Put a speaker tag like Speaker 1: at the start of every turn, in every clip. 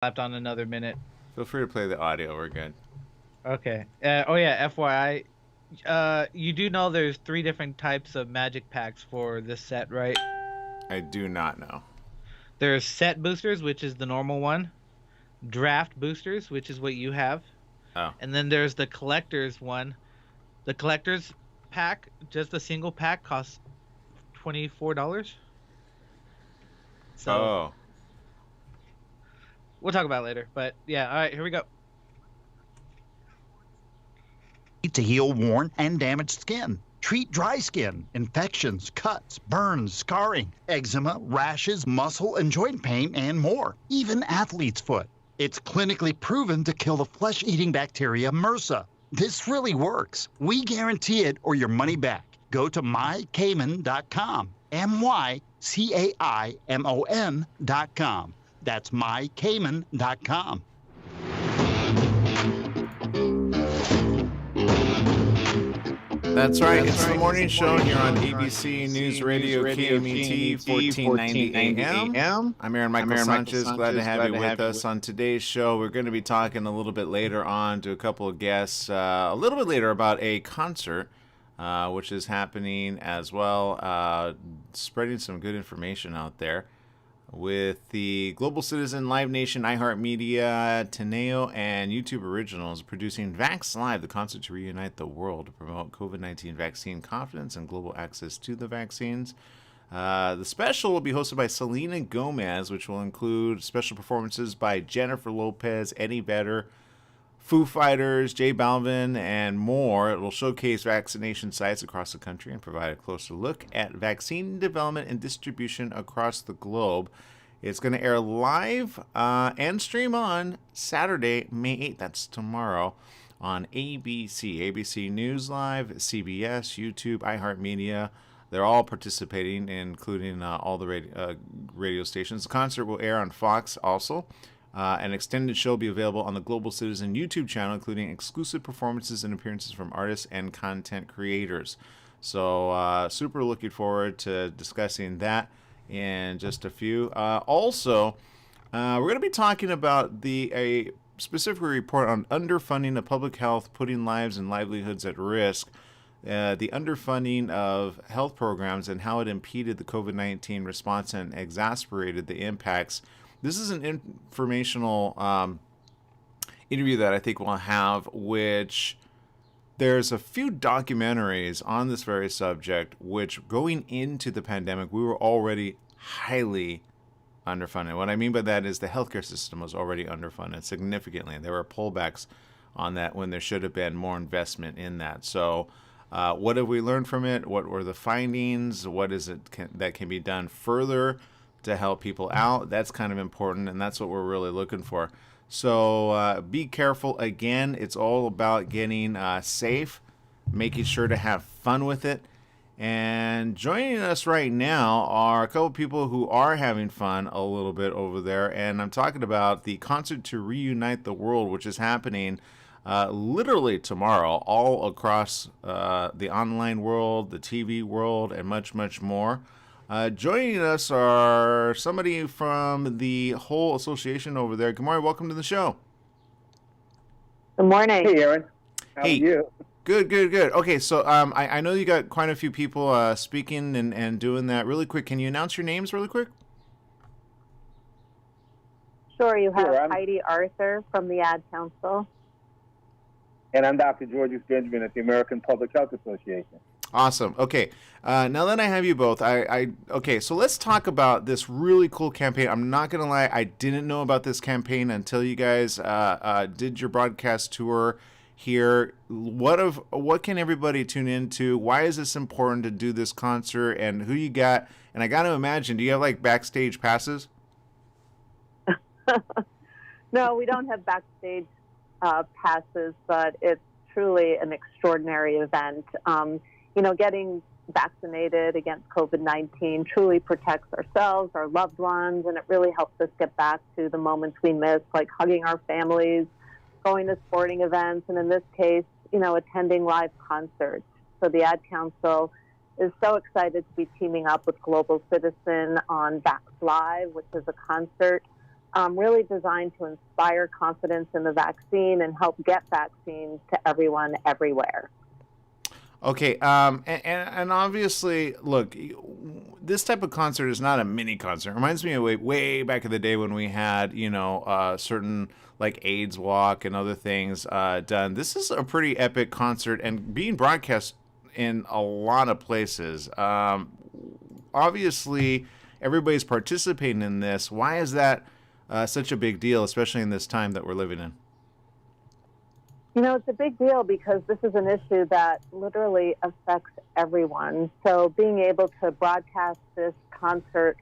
Speaker 1: Slapped on another minute.
Speaker 2: Feel free to play the audio. We're good.
Speaker 1: Okay. Oh yeah, FYI, you do know there's three different types of magic packs for this set, right?
Speaker 2: I do not know.
Speaker 1: There's set boosters, which is the normal one, draft boosters, which is what you have,
Speaker 2: Oh.
Speaker 1: and then there's the collector's one. The collector's pack, just a single pack, costs $24. So
Speaker 2: Oh.
Speaker 1: we'll talk about it later. But yeah, all right, here we go.
Speaker 3: To heal worn and damaged skin. Treat dry skin, infections, cuts, burns, scarring, eczema, rashes, muscle and joint pain, and more. Even athlete's foot. It's clinically proven to kill the flesh-eating bacteria MRSA. This really works. We guarantee it or your money back. Go to mycaimon.com. MyCaimon.com. That's mycaimon.com.
Speaker 2: That's right. It's the morning show here on ABC News Radio KMET 1490 AM. I'm Aaron Michael Sanchez. Glad to have you with us on today's show. We're going to be talking a little bit later on to a couple of guests, a little bit later about a concert, which is happening as well, spreading some good information out there with the Global Citizen, Live Nation, iHeartMedia, Teneo, and YouTube Originals producing Vax Live, the concert to reunite the world to promote COVID-19 vaccine confidence and global access to the vaccines. The special will be hosted by Selena Gomez, which will include special performances by Jennifer Lopez, Eddie Vedder, Foo Fighters, J Balvin, and more. It will showcase vaccination sites across the country and provide a closer look at vaccine development and distribution across the globe. It's going to air live and stream on Saturday, May 8th. That's tomorrow on ABC. ABC News Live, CBS, YouTube, iHeartMedia. They're all participating, including all the radio stations. The concert will air on Fox also. An extended show will be available on the Global Citizen YouTube channel, including exclusive performances and appearances from artists and content creators. So super looking forward to discussing that in just a few. Also, we're going to be talking about a specific report on underfunding of public health, putting lives and livelihoods at risk. The underfunding of health programs and how it impeded the COVID-19 response and exacerbated the impacts. This is an informational interview that I think we'll have, which there's a few documentaries on this very subject, which going into the pandemic, we were already highly underfunded. What I mean by that is the healthcare system was already underfunded significantly, and there were pullbacks on that when there should have been more investment in that. So what have we learned from it? What were the findings? What is it that can be done further to help people out? That's kind of important, and that's what we're really looking for. So be careful. Again, it's all about getting safe, making sure to have fun with it. And joining us right now are a couple people who are having fun a little bit over there, and I'm talking about the concert to reunite the world, which is happening literally tomorrow all across the online world, the TV world, and much, much more. Joining us are somebody from the whole association over there. Good morning. Welcome to the show.
Speaker 4: Good morning.
Speaker 5: Hey, Aaron. How are you?
Speaker 2: Good. Okay, so I know you got quite a few people speaking and doing that. Really quick, can you announce your names really quick?
Speaker 4: Sure, you have Heidi Arthur from the Ad Council.
Speaker 5: And I'm Dr. Georges Benjamin at the American Public Health Association.
Speaker 2: Awesome. Okay. Now that I have you both, okay, so let's talk about this really cool campaign. I'm not going to lie, I didn't know about this campaign until you guys did your broadcast tour here. What can everybody tune into? Why is this important to do this concert, and who you got? And I got to imagine, do you have like backstage passes?
Speaker 4: No, we don't have backstage passes, but it's truly an extraordinary event. Getting vaccinated against COVID-19 truly protects ourselves, our loved ones, and it really helps us get back to the moments we miss, like hugging our families, going to sporting events, and in this case, attending live concerts. So the Ad Council is so excited to be teaming up with Global Citizen on Vax Live, which is a concert really designed to inspire confidence in the vaccine and help get vaccines to everyone everywhere.
Speaker 2: Okay, and obviously, look, this type of concert is not a mini concert. It reminds me of way back in the day when we had, certain like AIDS walk and other things done. This is a pretty epic concert and being broadcast in a lot of places. Obviously, everybody's participating in this. Why is that such a big deal, especially in this time that we're living in?
Speaker 4: It's a big deal because this is an issue that literally affects everyone. So being able to broadcast this concert,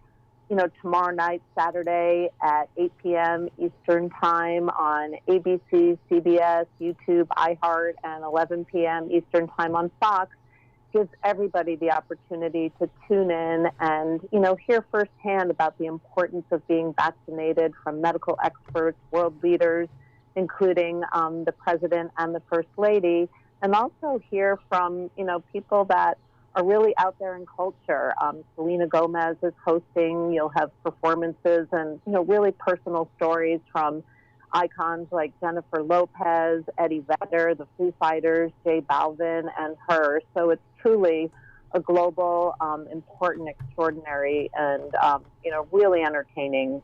Speaker 4: tomorrow night, Saturday at 8 p.m. Eastern Time on ABC, CBS, YouTube, iHeart, and 11 p.m. Eastern Time on Fox gives everybody the opportunity to tune in and, hear firsthand about the importance of being vaccinated from medical experts, world leaders, including the president and the first lady, and also hear from, people that are really out there in culture. Selena Gomez is hosting. You'll have performances and, really personal stories from icons like Jennifer Lopez, Eddie Vedder, the Foo Fighters, J Balvin, and her. So it's truly a global, important, extraordinary, and, really entertaining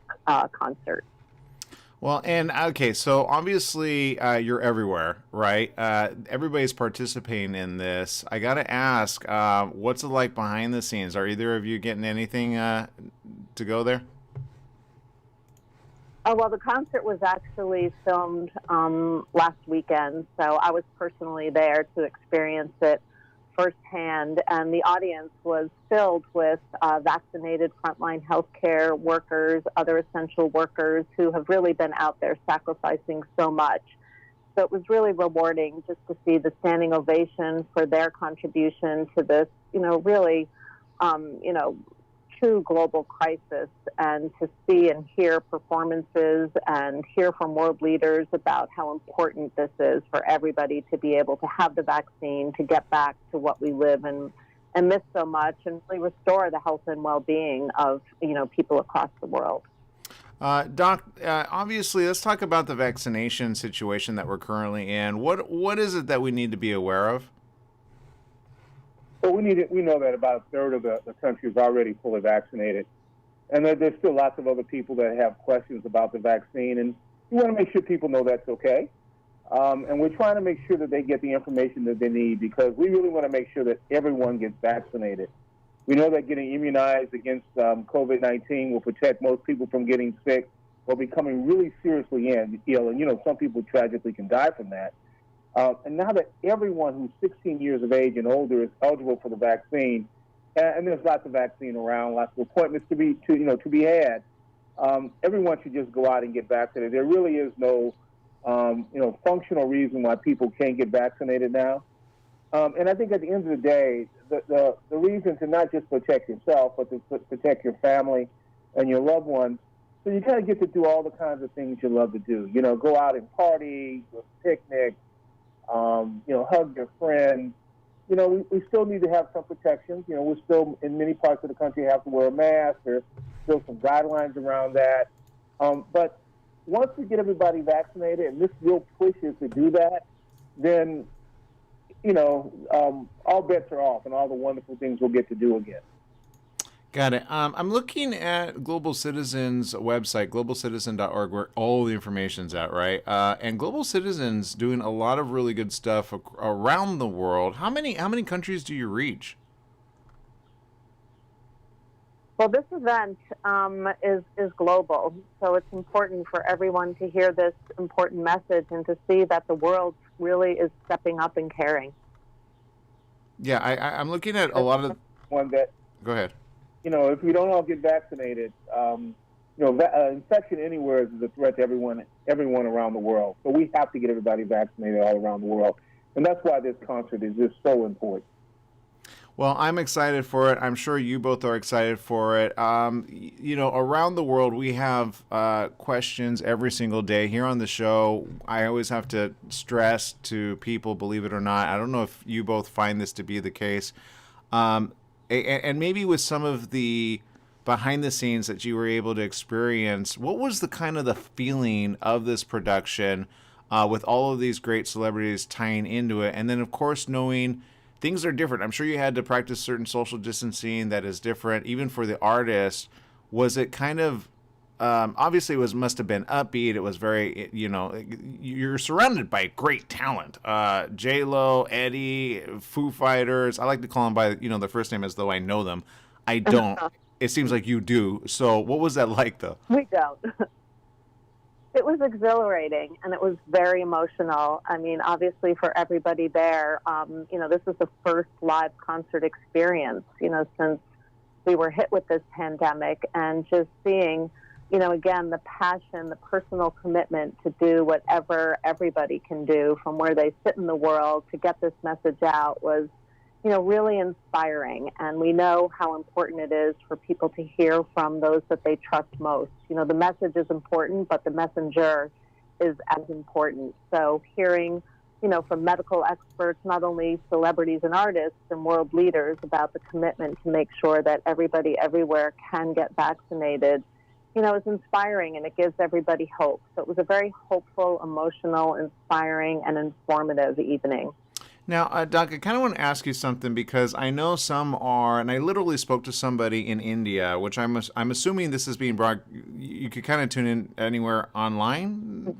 Speaker 4: concert.
Speaker 2: Well, and okay, so obviously you're everywhere, right? Everybody's participating in this. I got to ask, what's it like behind the scenes? Are either of you getting anything to go there?
Speaker 4: Oh, well, the concert was actually filmed last weekend, so I was personally there to experience it firsthand, and the audience was filled with vaccinated frontline healthcare workers, other essential workers who have really been out there sacrificing so much. So it was really rewarding just to see the standing ovation for their contribution to this, really, true global crisis, and to see and hear performances and hear from world leaders about how important this is for everybody to be able to have the vaccine, to get back to what we live and miss so much, and really restore the health and well-being of, people across the world.
Speaker 2: Doc, obviously, let's talk about the vaccination situation that we're currently in. What is it that we need to be aware of?
Speaker 5: Well, we know that about a third of the country is already fully vaccinated. And there's still lots of other people that have questions about the vaccine. And we want to make sure people know that's okay. And we're trying to make sure that they get the information that they need, because we really want to make sure that everyone gets vaccinated. We know that getting immunized against COVID-19 will protect most people from getting sick or becoming really seriously ill. And, some people tragically can die from that. And now that everyone who's 16 years of age and older is eligible for the vaccine, and there's lots of vaccine around, lots of appointments to be had, everyone should just go out and get vaccinated. There really is no, functional reason why people can't get vaccinated now. And I think at the end of the day, the reason to not just protect yourself, but to protect your family and your loved ones. So you kind of get to do all the kinds of things you love to do. Go out and party, go to picnics, hug your friends. We still need to have some protections. We're still, in many parts of the country, have to wear a mask. There's still some guidelines around that. But once we get everybody vaccinated, and this real push is to do that, then, all bets are off and all the wonderful things we'll get to do again.
Speaker 2: Got it. I'm looking at Global Citizen's website, globalcitizen.org, where all the information's at, right? And Global Citizen's doing a lot of really good stuff around the world. How many countries do you reach?
Speaker 4: Well, this event is global, so it's important for everyone to hear this important message and to see that the world really is stepping up and caring.
Speaker 2: Yeah, I'm looking at a lot of...
Speaker 5: One that...
Speaker 2: Go ahead.
Speaker 5: If we don't all get vaccinated, infection anywhere is a threat to everyone around the world. So we have to get everybody vaccinated all around the world. And that's why this concert is just so important.
Speaker 2: Well, I'm excited for it. I'm sure you both are excited for it. Around the world, we have questions every single day here on the show. I always have to stress to people, believe it or not, I don't know if you both find this to be the case, and maybe with some of the behind the scenes that you were able to experience, what was the kind of the feeling of this production with all of these great celebrities tying into it? And then, of course, knowing things are different. I'm sure you had to practice certain social distancing that is different, even for the artist. Was it kind of, obviously it must have been upbeat. It was very, you're surrounded by great talent. J-Lo, Eddie, Foo Fighters. I like to call them by, their first name as though I know them. I don't. It seems like you do. So what was that like, though?
Speaker 4: We don't. It was exhilarating, and it was very emotional. I mean, obviously for everybody there, this was the first live concert experience, since we were hit with this pandemic, and just seeing, again, the passion, the personal commitment to do whatever everybody can do from where they sit in the world to get this message out was, really inspiring. And we know how important it is for people to hear from those that they trust most. The message is important, but the messenger is as important. So hearing, from medical experts, not only celebrities and artists and world leaders, about the commitment to make sure that everybody everywhere can get vaccinated, is inspiring, and it gives everybody hope. So it was a very hopeful, emotional, inspiring, and informative evening.
Speaker 2: Now, Doc, I kind of want to ask you something, because I know some are, and I literally spoke to somebody in India, which I'm assuming this is being brought. You could kind of tune in anywhere online.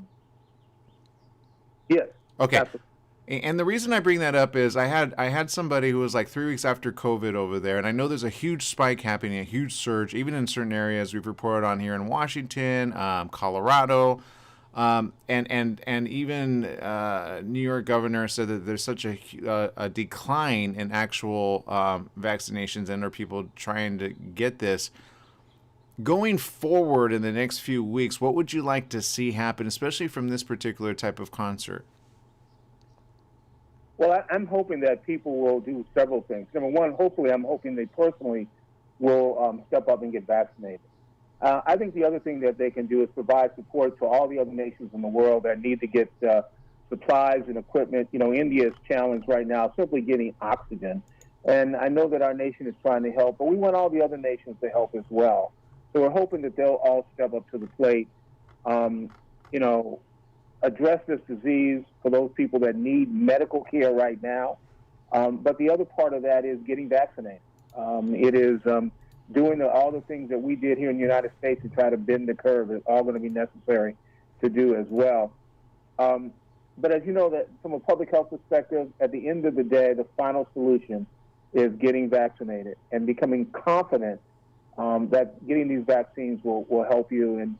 Speaker 5: Yes.
Speaker 2: Okay.
Speaker 5: Absolutely.
Speaker 2: And the reason I bring that up is I had somebody who was like 3 weeks after COVID over there, and I know there's a huge spike happening, a huge surge, even in certain areas we've reported on here in Washington, Colorado. And even New York governor said that there's such a decline in actual vaccinations, and are people trying to get this. Going forward in the next few weeks, what would you like to see happen, especially from this particular type of concert?
Speaker 5: Well, I'm hoping that people will do several things. Number one, hopefully, I'm hoping they personally will step up and get vaccinated. I think the other thing that they can do is provide support to all the other nations in the world that need to get supplies and equipment. India is challenged right now simply getting oxygen. And I know that our nation is trying to help, but we want all the other nations to help as well. So we're hoping that they'll all step up to the plate, address this disease for those people that need medical care right now. But the other part of that is getting vaccinated. It is doing all the things that we did here in the United States to try to bend the curve is all going to be necessary to do as well. But as you know, that from a public health perspective, at the end of the day, the final solution is getting vaccinated and becoming confident that getting these vaccines will help you in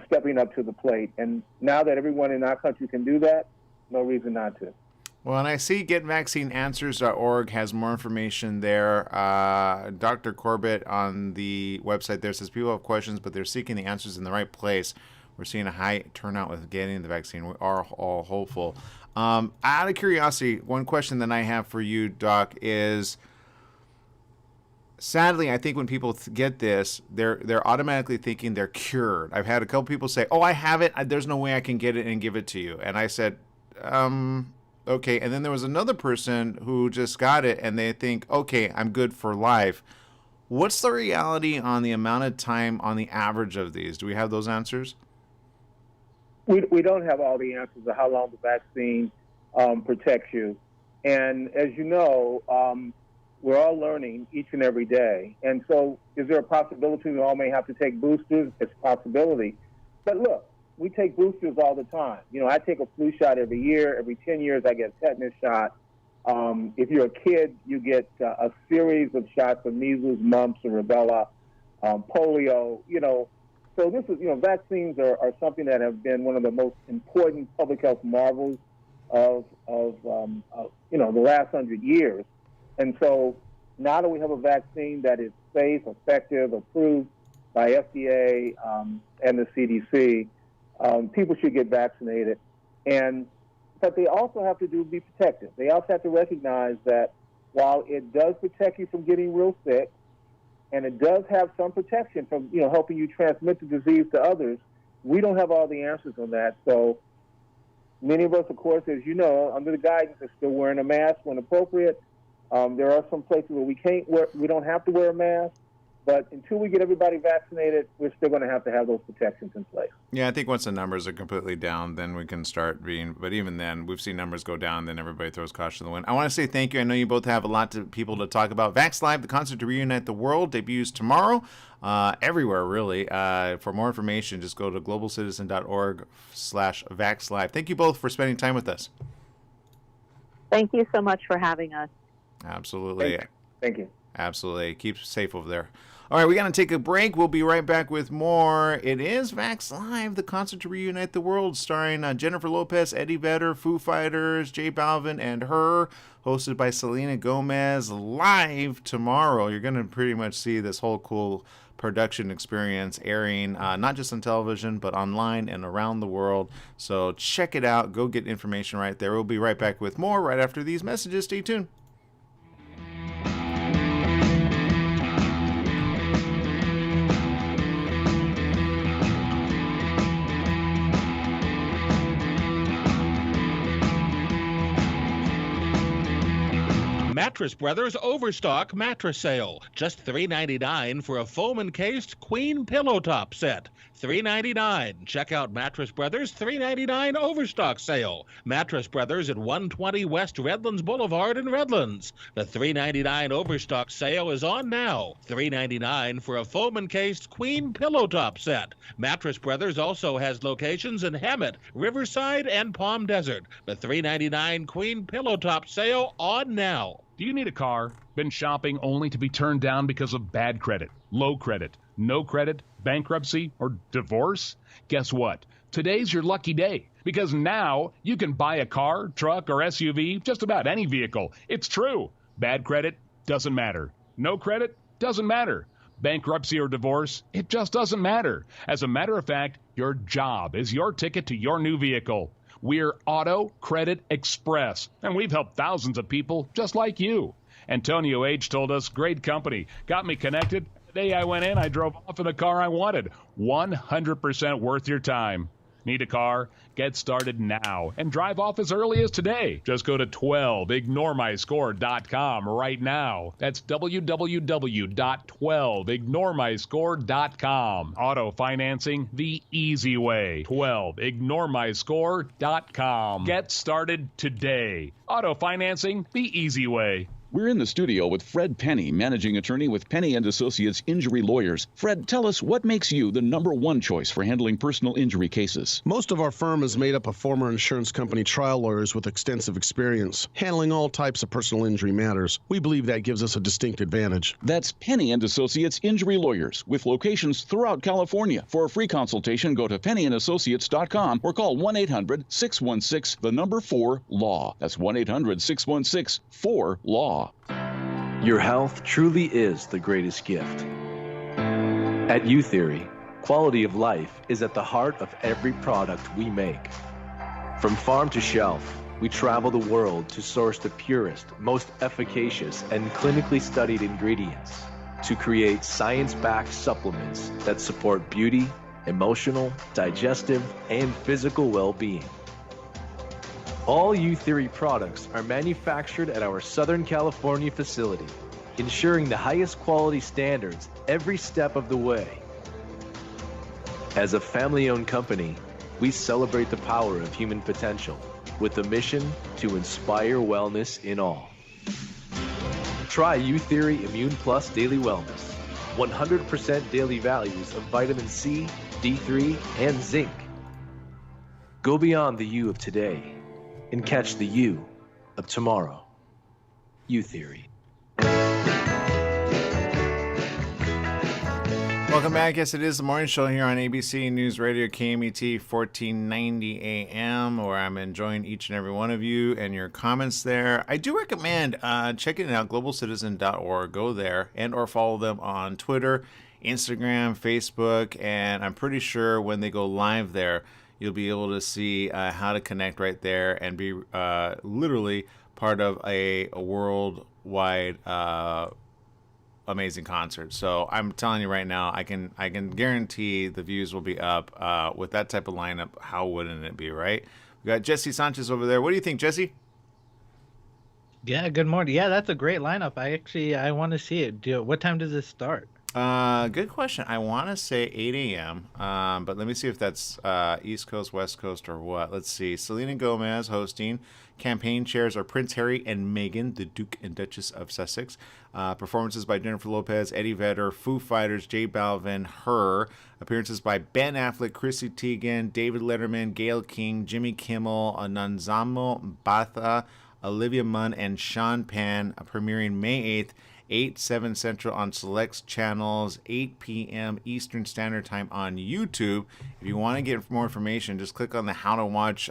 Speaker 5: stepping up to the plate. And now that everyone in our country can do that, no reason not to.
Speaker 2: Well, and I see getvaccineanswers.org has more information there. Dr. Corbett on the website there says people have questions, but they're seeking the answers in the right place. We're seeing a high turnout with getting the vaccine. We are all hopeful. Out of curiosity, one question that I have for you, Doc, is sadly, I think when people get this, they're automatically thinking they're cured. I've had a couple people say, "Oh, I have it. There's no way I can get it and give it to you." And I said, okay. And then there was another person who just got it, and they think, okay, I'm good for life. What's the reality on the amount of time on the average of these? Do we have those answers?
Speaker 5: We don't have all the answers of how long the vaccine protects you. And as you know, we're all learning each and every day. And so is there a possibility we all may have to take boosters? It's a possibility. But look, we take boosters all the time. I take a flu shot every year. Every 10 years, I get a tetanus shot. If you're a kid, you get a series of shots of measles, mumps, or rubella, polio. So this is, vaccines are something that have been one of the most important public health marvels of the last 100 years. And so now that we have a vaccine that is safe, effective, approved by FDA and the CDC, people should get vaccinated. But they also have to be protected. They also have to recognize that while it does protect you from getting real sick, and it does have some protection from, helping you transmit the disease to others, we don't have all the answers on that. So many of us, of course, as you know, under the guidance, are still wearing a mask when appropriate. There are some places where we don't have to wear a mask, But until we get everybody vaccinated, we're still going to have those protections in place.
Speaker 2: Yeah, I think once the numbers are completely down, then we can start being. But even then, we've seen numbers go down, then everybody throws caution to the wind. I want to say thank you. I know you both have a lot of people to talk about. Vax Live, the concert to reunite the world, debuts tomorrow, everywhere really. For more information, just go to globalcitizen.org/VaxLive. Thank you both for spending time with us.
Speaker 4: Thank you so much for having us.
Speaker 2: Absolutely.
Speaker 5: Thank you.
Speaker 2: Absolutely. Keep safe over there. All right, we're going to take a break. We'll be right back with more. It is Vax Live, the concert to reunite the world, starring Jennifer Lopez, Eddie Vedder, Foo Fighters, J Balvin, and Her, hosted by Selena Gomez, live tomorrow. You're going to pretty much see this whole cool production experience airing not just on television, but online and around the world. So check it out. Go get information right there. We'll be right back with more right after these messages. Stay tuned.
Speaker 6: Mattress Brothers Overstock Mattress Sale. Just $3.99 for a foam-encased queen pillow top set. $3.99. Check out Mattress Brothers $3.99 Overstock Sale. Mattress Brothers at 120 West Redlands Boulevard in Redlands. The $3.99 Overstock Sale is on now. $3.99 for a foam-encased queen pillow top set. Mattress Brothers also has locations in Hemet, Riverside, and Palm Desert. The $3.99 queen pillow top sale on now.
Speaker 7: Do you need a car? Been shopping only to be turned down because of bad credit, low credit, no credit, bankruptcy, or divorce? Guess what? Today's your lucky day, because now you can buy a car, truck, or SUV, just about any vehicle. It's true. Bad credit doesn't matter. No credit doesn't matter. Bankruptcy or divorce, it just doesn't matter. As a matter of fact, your job is your ticket to your new vehicle. We're Auto Credit Express, and we've helped thousands of people just like you. Antonio H. told us, great company, got me connected. The day I went in, I drove off in the car I wanted. 100% worth your time. Need a car? Get started now and drive off as early as today. Just go to 12ignoremyscore.com right now. That's www.12ignoremyscore.com. Auto financing the easy way. 12ignoremyscore.com. Get started today. Auto financing the easy way.
Speaker 8: We're in the studio with Fred Penny, managing attorney with Penny & Associates Injury Lawyers. Fred, tell us what makes you the #1 choice for handling personal injury cases.
Speaker 9: Most of our firm is made up of former insurance company trial lawyers with extensive experience handling all types of personal injury matters. We believe that gives us a distinct advantage.
Speaker 8: That's Penny & Associates Injury Lawyers with locations throughout California. For a free consultation, go to pennyandassociates.com or call 1-800-616-4-LAW. That's 1-800-616-4-LAW.
Speaker 10: Your health truly is the greatest gift. At U-Theory, quality of life is at the heart of every product we make. From farm to shelf, we travel the world to source the purest, most efficacious, and clinically studied ingredients to create science-backed supplements that support beauty, emotional, digestive, and physical well-being. All U-Theory products are manufactured at our Southern California facility, ensuring the highest quality standards every step of the way. As a family-owned company, we celebrate the power of human potential with a mission to inspire wellness in all. Try U-Theory Immune Plus Daily Wellness, 100% daily values of vitamin C, D3, and zinc. Go beyond the you of today and catch the you of tomorrow. U-Theory.
Speaker 2: Welcome back. Yes, it is the morning show here on ABC News Radio KMET 1490 AM, where I'm enjoying each and every one of you and your comments there. I do recommend checking it out, globalcitizen.org. Go there and or follow them on Twitter, Instagram, Facebook, and I'm pretty sure when they go live there, you'll be able to see how to connect right there and be literally part of a worldwide amazing concert. So I'm telling you right now, I can guarantee the views will be up with that type of lineup. How wouldn't it be, right? We got Jesse Sanchez over there. What do you think, Jesse?
Speaker 1: Yeah, good morning. Yeah, that's a great lineup. I want to see it. What time does it start?
Speaker 2: Good question. I want to say 8 a.m., but let me see if that's East Coast, West Coast, or what. Let's see. Selena Gomez hosting. Campaign chairs are Prince Harry and Meghan, the Duke and Duchess of Sussex. Performances by Jennifer Lopez, Eddie Vedder, Foo Fighters, J Balvin, Her. Appearances by Ben Affleck, Chrissy Teigen, David Letterman, Gayle King, Jimmy Kimmel, Nanzamo Batha, Olivia Munn, and Sean Penn, premiering May 8th. 7 Central on select channels, 8 p.m. Eastern Standard Time on YouTube. If you want to get more information, just click on the How to Watch,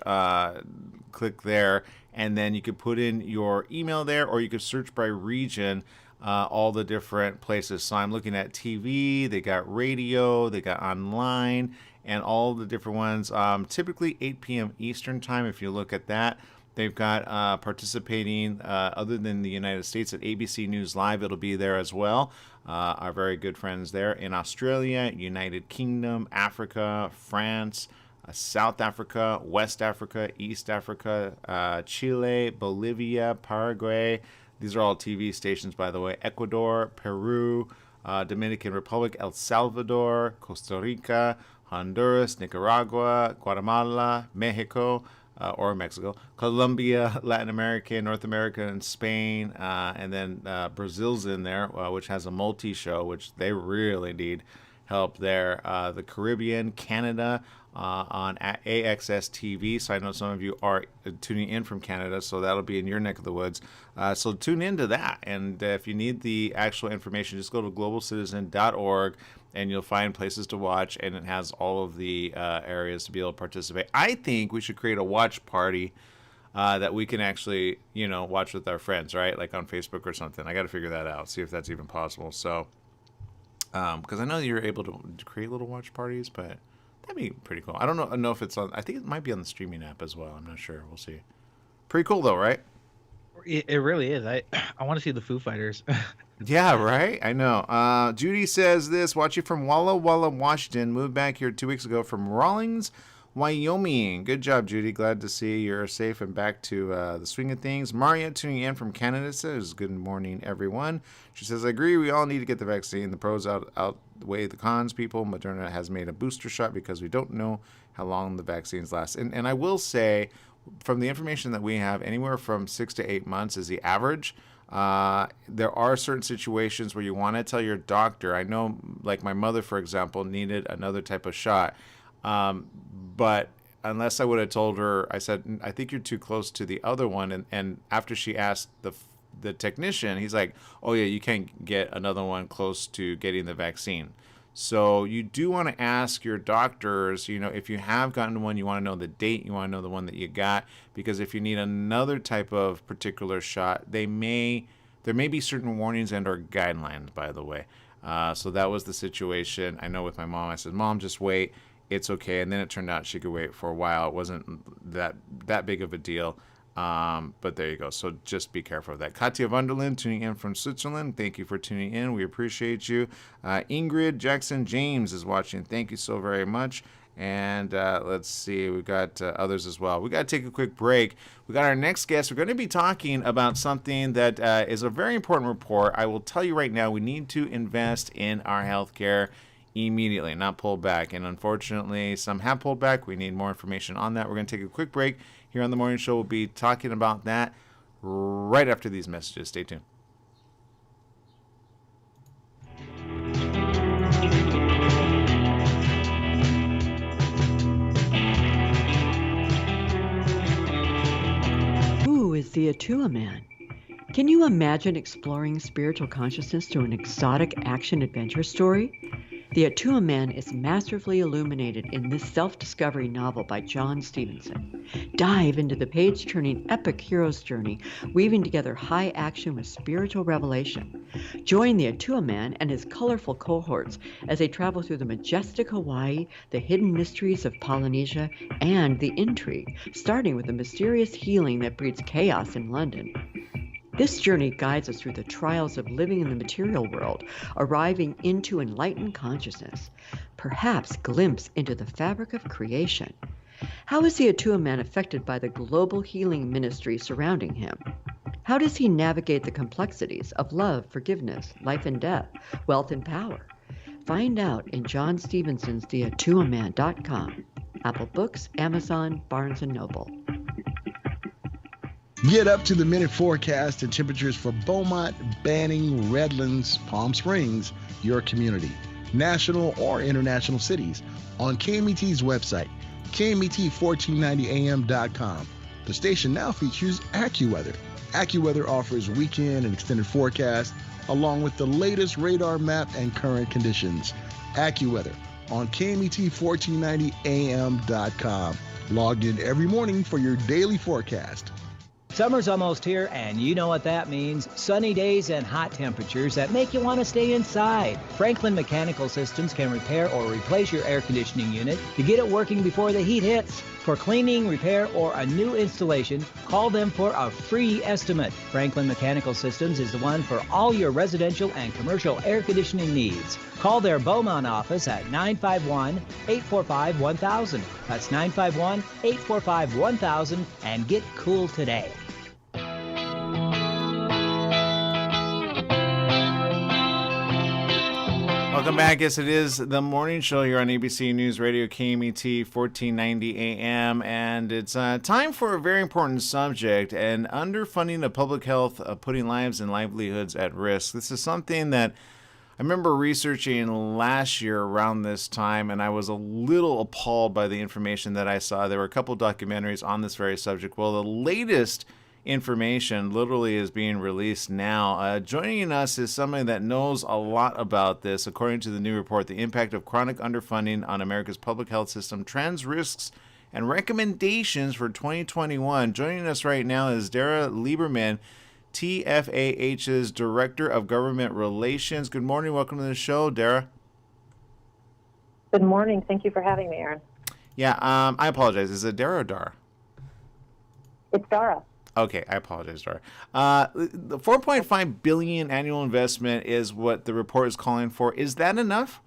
Speaker 2: click there, and then you could put in your email there, or you could search by region, all the different places. So I'm looking at TV, they got radio, they got online, and all the different ones. Typically 8 p.m. Eastern Time, if you look at that. They've got participating, other than the United States, at ABC News Live. It'll be there as well. Our very good friends there in Australia, United Kingdom, Africa, France, South Africa, West Africa, East Africa, Chile, Bolivia, Paraguay. These are all TV stations, by the way. Ecuador, Peru, Dominican Republic, El Salvador, Costa Rica, Honduras, Nicaragua, Guatemala, Mexico, or Mexico, Colombia, Latin America, North America, and Spain, and then Brazil's in there, which has a multi-show, which they really need help there. The Caribbean, Canada, on AXS TV. So I know some of you are tuning in from Canada, so that'll be in your neck of the woods. So tune into that. And if you need the actual information, just go to globalcitizen.org and you'll find places to watch, and it has all of the areas to be able to participate. I think we should create a watch party that we can actually, watch with our friends, right? Like on Facebook or something. I got to figure that out, see if that's even possible. So, because I know you're able to create little watch parties, but that'd be pretty cool. I don't know if it's on. I think it might be on the streaming app as well. I'm not sure. We'll see. Pretty cool though, right?
Speaker 1: It really is. I want to see the Foo Fighters.
Speaker 2: Yeah, right? I know. Judy says this. Watch you from Walla Walla, Washington. Moved back here 2 weeks ago from Rawlins, Wyoming. Good job, Judy. Glad to see you're safe and back to the swing of things. Maria tuning in from Canada says, good morning, everyone. She says, I agree. We all need to get the vaccine. The pros outweigh the cons, people. Moderna has made a booster shot because we don't know how long the vaccines last. And I will say, from the information that we have, anywhere from 6 to 8 months is the average. There are certain situations where you want to tell your doctor. I know, like my mother, for example, needed another type of shot. But unless I would have told her, I said, I think you're too close to the other one. And after she asked the technician, he's like, oh, yeah, you can't get another one close to getting the vaccine. So you do want to ask your doctors, if you have gotten one, you want to know the date, you want to know the one that you got, because if you need another type of particular shot, there may be certain warnings and or guidelines, by the way. So that was the situation. I know with my mom, I said, Mom, just wait. It's okay. And then it turned out she could wait for a while. It wasn't that big of a deal. But there you go. So just be careful of that. Katya Wunderland tuning in from Switzerland. Thank you for tuning in. We appreciate you. Ingrid Jackson James is watching. Thank you so very much. And let's see, we've got others as well. We got to take a quick break. We got our next guest. We're going to be talking about something that is a very important report. I will tell you right now, we need to invest in our healthcare immediately, not pull back. And unfortunately, some have pulled back. We need more information on that. We're going to take a quick break here on the morning show. We'll be talking about that right after these messages. Stay tuned.
Speaker 11: Who is the Atua Man? Can you imagine exploring spiritual consciousness through an exotic action-adventure story? The Atua Man is masterfully illuminated in this self-discovery novel by John Stevenson. Dive into the page-turning epic hero's journey, weaving together high action with spiritual revelation. Join the Atua Man and his colorful cohorts as they travel through the majestic Hawaii, the hidden mysteries of Polynesia, and the intrigue, starting with the mysterious healing that breeds chaos in London. This journey guides us through the trials of living in the material world, arriving into enlightened consciousness, perhaps glimpse into the fabric of creation. How is the Atua Man affected by the global healing ministry surrounding him? How does he navigate the complexities of love, forgiveness, life and death, wealth and power? Find out in John Stevenson's TheAtuaman.com, Apple Books, Amazon, Barnes & Noble.
Speaker 12: Get up to the minute forecast and temperatures for Beaumont, Banning, Redlands, Palm Springs, your community, national or international cities, on KMET's website, KMET1490am.com. The station now features AccuWeather. AccuWeather offers weekend and extended forecasts along with the latest radar map and current conditions. AccuWeather on KMET1490am.com. Logged in every morning for your daily forecast.
Speaker 13: Summer's almost here, and you know what that means. Sunny days and hot temperatures that make you want to stay inside. Franklin Mechanical Systems can repair or replace your air conditioning unit to get it working before the heat hits. For cleaning, repair, or a new installation, call them for a free estimate. Franklin Mechanical Systems is the one for all your residential and commercial air conditioning needs. Call their Beaumont office at 951-845-1000. That's 951-845-1000 and get cool today.
Speaker 2: Welcome back. Yes, it is the morning show here on ABC News Radio, KMET 1490 AM, and it's time for a very important subject, and underfunding of public health, putting lives and livelihoods at risk. This is something that I remember researching last year around this time, and I was a little appalled by the information that I saw. There were a couple documentaries on this very subject. Well, the latest information literally is being released now. Joining us is somebody that knows a lot about this. According to the new report, the impact of chronic underfunding on America's public health system, trends, risks, and recommendations for 2021. Joining us right now is Dara Lieberman, TFAH's Director of Government Relations. Good morning. Welcome to the show, Dara.
Speaker 14: Good morning. Thank you for having me, Aaron.
Speaker 2: Yeah, I apologize. Is it Dara or Dara?
Speaker 14: It's Dara.
Speaker 2: Okay, I apologize, Dara. The $4.5 billion annual investment is what the report is calling for. Is that enough?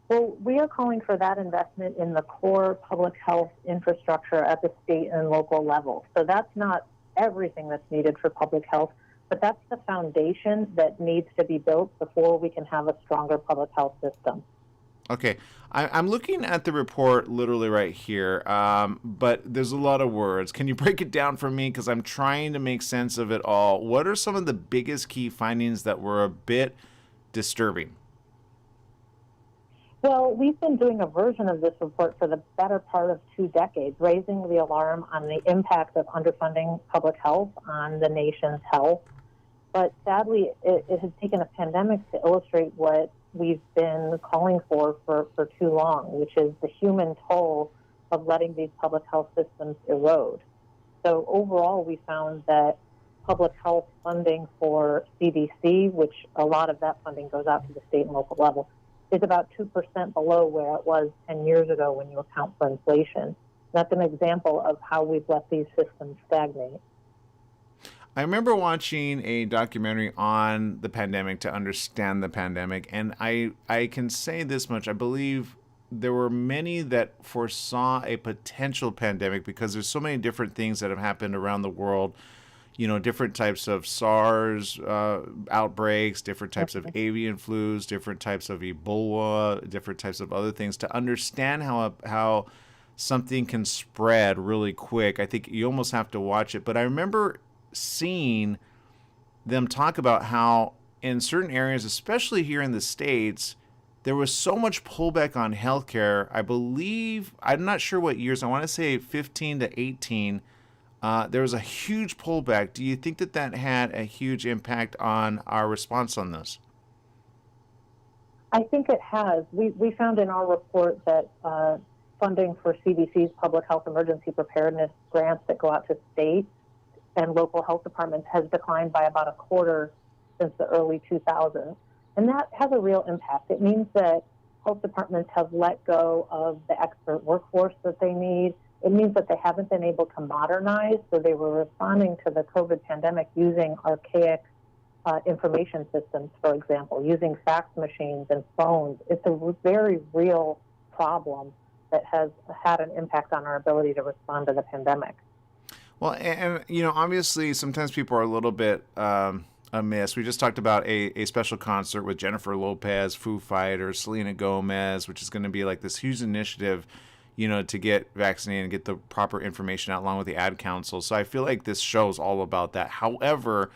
Speaker 14: Well, we are calling for that investment in the core public health infrastructure at the state and local level. So that's not everything that's needed for public health, but that's the foundation that needs to be built before we can have a stronger public health system.
Speaker 2: Okay, I'm looking at the report literally right here, but there's a lot of words. Can you break it down for me? Because I'm trying to make sense of it all. What are some of the biggest key findings that were a bit disturbing?
Speaker 14: Well, we've been doing a version of this report for the better part of 2 decades, raising the alarm on the impact of underfunding public health on the nation's health. But sadly, it has taken a pandemic to illustrate what we've been calling for too long, which is the human toll of letting these public health systems erode. So overall, we found that public health funding for CDC, which a lot of that funding goes out to the state and local level, is about 2% below where it was 10 years ago when you account for inflation. That's an example of how we've let these systems stagnate.
Speaker 2: I remember watching a documentary on the pandemic to understand the pandemic, and I can say this much. I believe there were many that foresaw a potential pandemic because there's so many different things that have happened around the world. You know, different types of SARS outbreaks, different types of avian flus, different types of Ebola, different types of other things. To understand how something can spread really quick, I think you almost have to watch it. But I remember seeing them talk about how in certain areas, especially here in the States, there was so much pullback on healthcare. I believe, I'm not sure what years, I want to say 15 to 18, there was a huge pullback. Do you think that that had a huge impact on our response on this?
Speaker 14: I think it has. We found in our report that funding for CDC's public health emergency preparedness grants that go out to states and local health departments has declined by about a quarter since the early 2000s. And that has a real impact. It means that health departments have let go of the expert workforce that they need. It means that they haven't been able to modernize, so they were responding to the COVID pandemic using archaic information systems, for example, using fax machines and phones. It's a very real problem that has had an impact on our ability to respond to the pandemic.
Speaker 2: Well, and obviously sometimes people are a little bit amiss. We just talked about a special concert with Jennifer Lopez, Foo Fighters, Selena Gomez, which is going to be like this huge initiative, to get vaccinated and get the proper information out along with the ad council. So I feel like this show is all about that. However,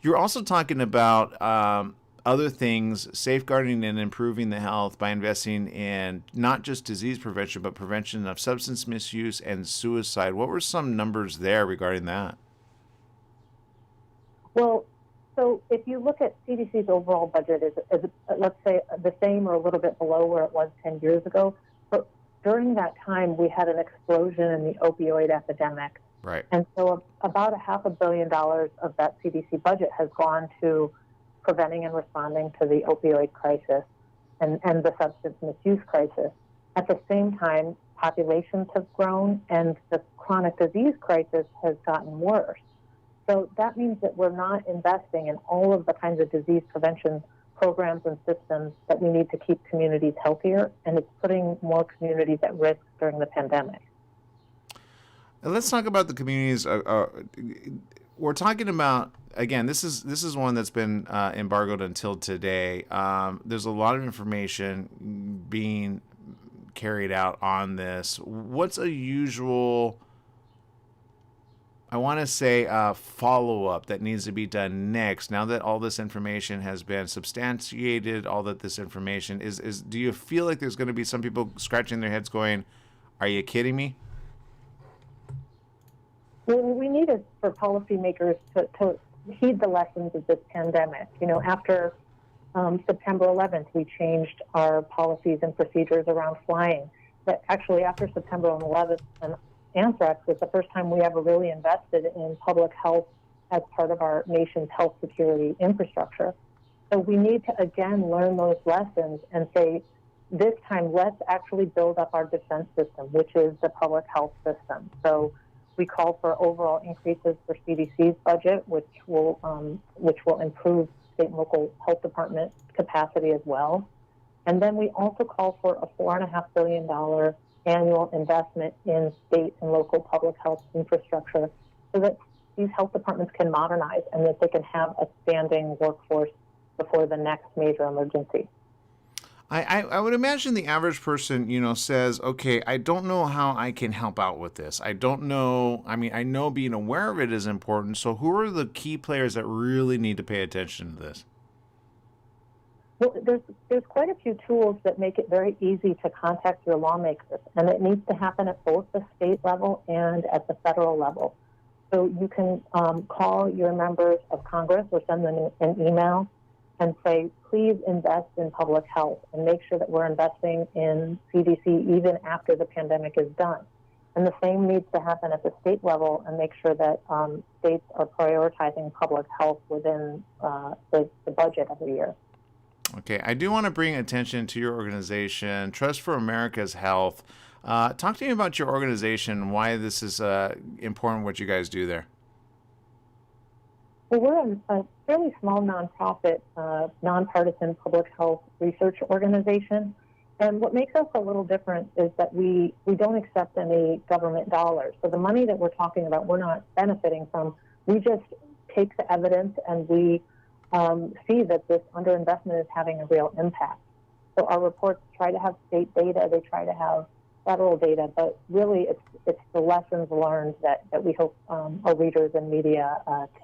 Speaker 2: you're also talking about other things, safeguarding and improving the health by investing in not just disease prevention, but prevention of substance misuse and suicide. What were some numbers there regarding that?
Speaker 14: Well, so if you look at CDC's overall budget is let's say the same or a little bit below where it was 10 years ago, but during that time we had an explosion in the opioid epidemic.
Speaker 2: Right.
Speaker 14: And so about $500 million of that CDC budget has gone to preventing and responding to the opioid crisis and the substance misuse crisis. At the same time, populations have grown and the chronic disease crisis has gotten worse. So that means that we're not investing in all of the kinds of disease prevention programs and systems that we need to keep communities healthier, and it's putting more communities at risk during the pandemic.
Speaker 2: And let's talk about the communities. We're talking about, again, this is one that's been embargoed until today. There's a lot of information being carried out on this. What's a usual, I want to say, follow-up that needs to be done next, now that all this information has been substantiated, all that this information is do you feel like there's going to be some people scratching their heads going, are you kidding me?
Speaker 14: Well, what we need is for policymakers to heed the lessons of this pandemic. After September 11th, we changed our policies and procedures around flying. But actually, after September 11th and anthrax was the first time we ever really invested in public health as part of our nation's health security infrastructure. So we need to, again, learn those lessons and say, this time, let's actually build up our defense system, which is the public health system. So we call for overall increases for CDC's budget, which will improve state and local health department capacity as well. And then we also call for a $4.5 billion annual investment in state and local public health infrastructure so that these health departments can modernize and that they can have a standing workforce before the next major emergency.
Speaker 2: I would imagine the average person, says, okay, I don't know how I can help out with this. I don't know. I mean, I know being aware of it is important. So who are the key players that really need to pay attention to this?
Speaker 14: Well, there's quite a few tools that make it very easy to contact your lawmakers, and it needs to happen at both the state level and at the federal level. So you can call your members of Congress or send them an email and say, please invest in public health and make sure that we're investing in CDC even after the pandemic is done. And the same needs to happen at the state level and make sure that states are prioritizing public health within the budget every year.
Speaker 2: Okay, I do want to bring attention to your organization, Trust for America's Health. Talk to me about your organization, why this is important, what you guys do there.
Speaker 14: Well, we're a fairly small nonprofit, nonpartisan public health research organization. And what makes us a little different is that we don't accept any government dollars. So the money that we're talking about, we're not benefiting from. We just take the evidence and we see that this underinvestment is having a real impact. So our reports try to have state data, they try to have federal data, but really it's the lessons learned that we hope our readers and media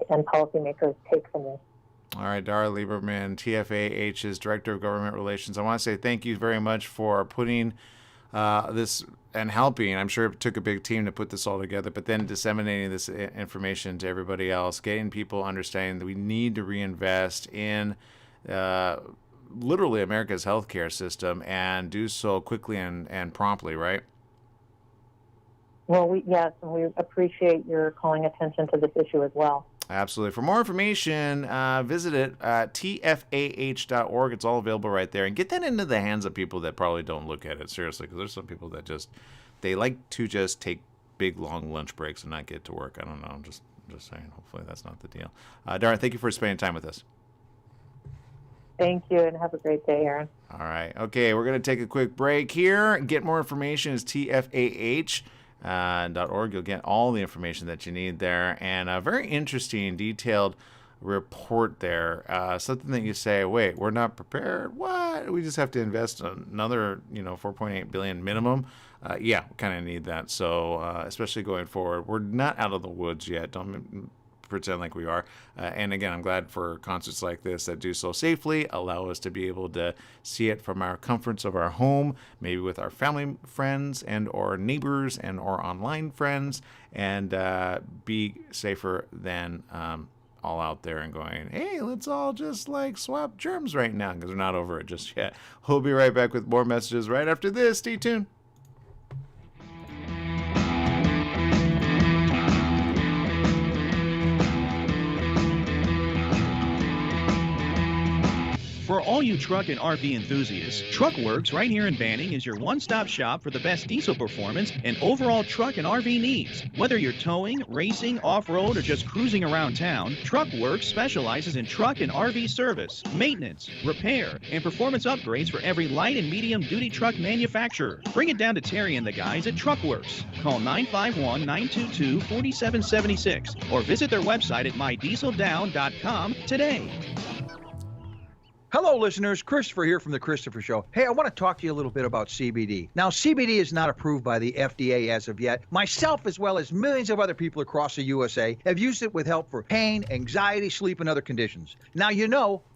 Speaker 14: and policymakers take from this.
Speaker 2: All right, Dara Lieberman, TFAH's Director of Government Relations. I want to say thank you very much for putting this and helping. I'm sure it took a big team to put this all together, but then disseminating this information to everybody else, getting people understanding that we need to reinvest in literally America's healthcare system and do so quickly and promptly, right?
Speaker 14: Well, yes, and we appreciate your calling attention to this issue as well.
Speaker 2: Absolutely. For more information, visit it at tfah.org. It's all available right there. And get that into the hands of people that probably don't look at it seriously, because there's some people that they like to just take big, long lunch breaks and not get to work. I don't know. I'm just saying. Hopefully that's not the deal. Dara, thank you for spending time with us.
Speaker 14: Thank you, and have a great day, Aaron.
Speaker 2: All right. Okay, we're going to take a quick break here. Get more information is TFAH. You'll get all the information that you need there, and a very interesting, detailed report there. Something that you say, wait, we're not prepared. What? We just have to invest another, 4.8 billion minimum. Yeah, we kind of need that. So, especially going forward, we're not out of the woods yet. Don't pretend like we are. And again, I'm glad for concerts like this that do so safely, allow us to be able to see it from our comforts of our home, maybe with our family, friends, and or neighbors, and or online friends, and be safer than all out there and going, hey, let's all just like swap germs right now, because we're not over it just yet. We'll be right back with more messages right after this. Stay tuned.
Speaker 15: For all you truck and RV enthusiasts, TruckWorks right here in Banning is your one-stop shop for the best diesel performance and overall truck and RV needs. Whether you're towing, racing, off-road, or just cruising around town, TruckWorks specializes in truck and RV service, maintenance, repair, and performance upgrades for every light and medium-duty truck manufacturer. Bring it down to Terry and the guys at TruckWorks. Call 951-922-4776 or visit their website at mydieseldown.com today.
Speaker 16: Hello, listeners. Christopher here from The Christopher Show. Hey, I want to talk to you a little bit about CBD. Now, CBD is not approved by the FDA as of yet. Myself, as well as millions of other people across the USA, have used it with help for pain, anxiety, sleep, and other conditions. Now,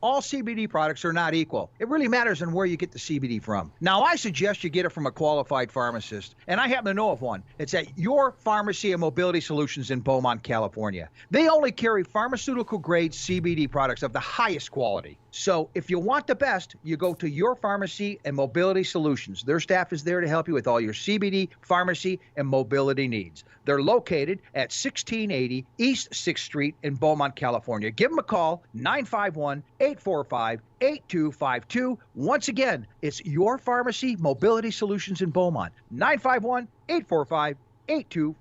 Speaker 16: all CBD products are not equal. It really matters on where you get the CBD from. Now, I suggest you get it from a qualified pharmacist, and I happen to know of one. It's at Your Pharmacy and Mobility Solutions in Beaumont, California. They only carry pharmaceutical-grade CBD products of the highest quality. So if you want the best, you go to Your Pharmacy and Mobility Solutions. Their staff is there to help you with all your CBD, pharmacy, and mobility needs. They're located at 1680 East 6th Street in Beaumont, California. Give them a call, 951-845-8252. Once again, it's Your Pharmacy Mobility Solutions in Beaumont, 951-845-8252.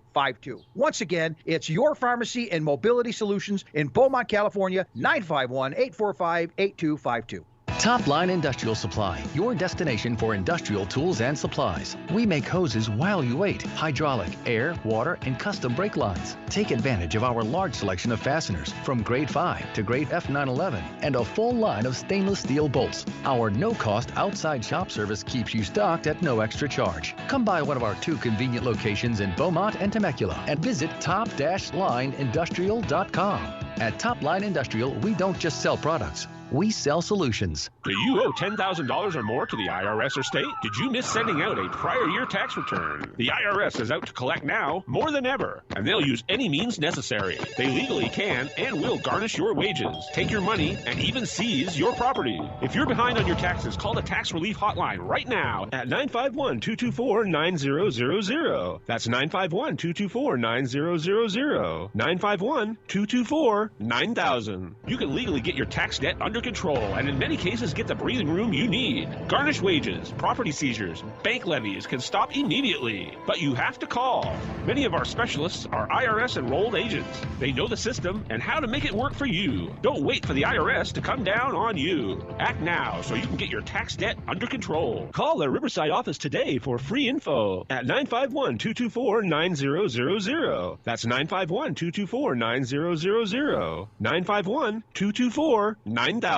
Speaker 16: Once again, it's Your Pharmacy and Mobility Solutions in Beaumont, California, 951-845-8252.
Speaker 17: Top Line Industrial Supply, your destination for industrial tools and supplies. We make hoses while you wait, hydraulic, air, water, and custom brake lines. Take advantage of our large selection of fasteners from grade 5 to grade F911 and a full line of stainless steel bolts. Our no-cost outside shop service keeps you stocked at no extra charge. Come by one of our 2 convenient locations in Beaumont and Temecula and visit top-lineindustrial.com. At Top Line Industrial, we don't just sell products. We sell solutions.
Speaker 18: Do you owe $10,000 or more to the IRS or state? Did you miss sending out a prior year tax return? The IRS is out to collect now more than ever, and they'll use any means necessary. They legally can and will garnish your wages, take your money, and even seize your property. If you're behind on your taxes, call the Tax Relief Hotline right now at 951-224-9000. That's 951-224-9000. 951-224-9000. You can legally get your tax debt under control, and in many cases get the breathing room you need. Garnished wages, property seizures, bank levies can stop immediately, but you have to call. Many of our specialists are IRS enrolled agents. They know the system and how to make it work for you. Don't wait for the IRS to come down on you. Act now so you can get your tax debt under control. Call the Riverside office today for free info at 951-224-9000. That's 951-224-9000. 951-224-9000.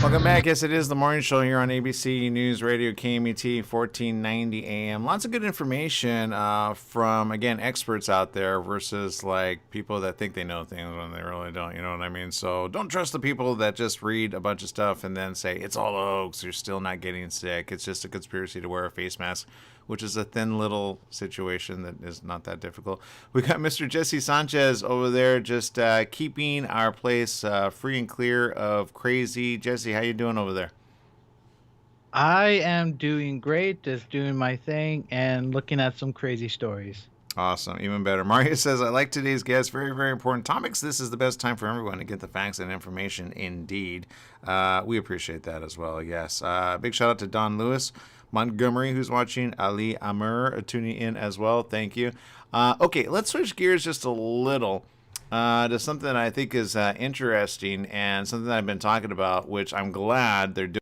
Speaker 2: Welcome back. Yes, it is the morning show here on ABC News Radio KMET 1490 AM. Lots of good information from, again, experts out there versus like people that think they know things when they really don't. You know what I mean? So don't trust the people that just read a bunch of stuff and then say it's all a hoax. You're still not getting sick. It's just a conspiracy to wear a face mask, which is a thin little situation that is not that difficult. We got Mr. Jesse Sanchez over there just keeping our place free and clear of crazy. Jesse, how you doing over there?
Speaker 1: I am doing great, just doing my thing and looking at some crazy stories.
Speaker 2: Awesome, even better. Mario says, I like today's guest. Very, very important topics. This is the best time for everyone to get the facts and information indeed. We appreciate that as well, yes. Big shout out to Don Lewis Montgomery, who's watching. Ali Amur tuning in as well. Thank you. Okay, let's switch gears just a little. to something that I think is interesting and something that I've been talking about, which I'm glad they're doing.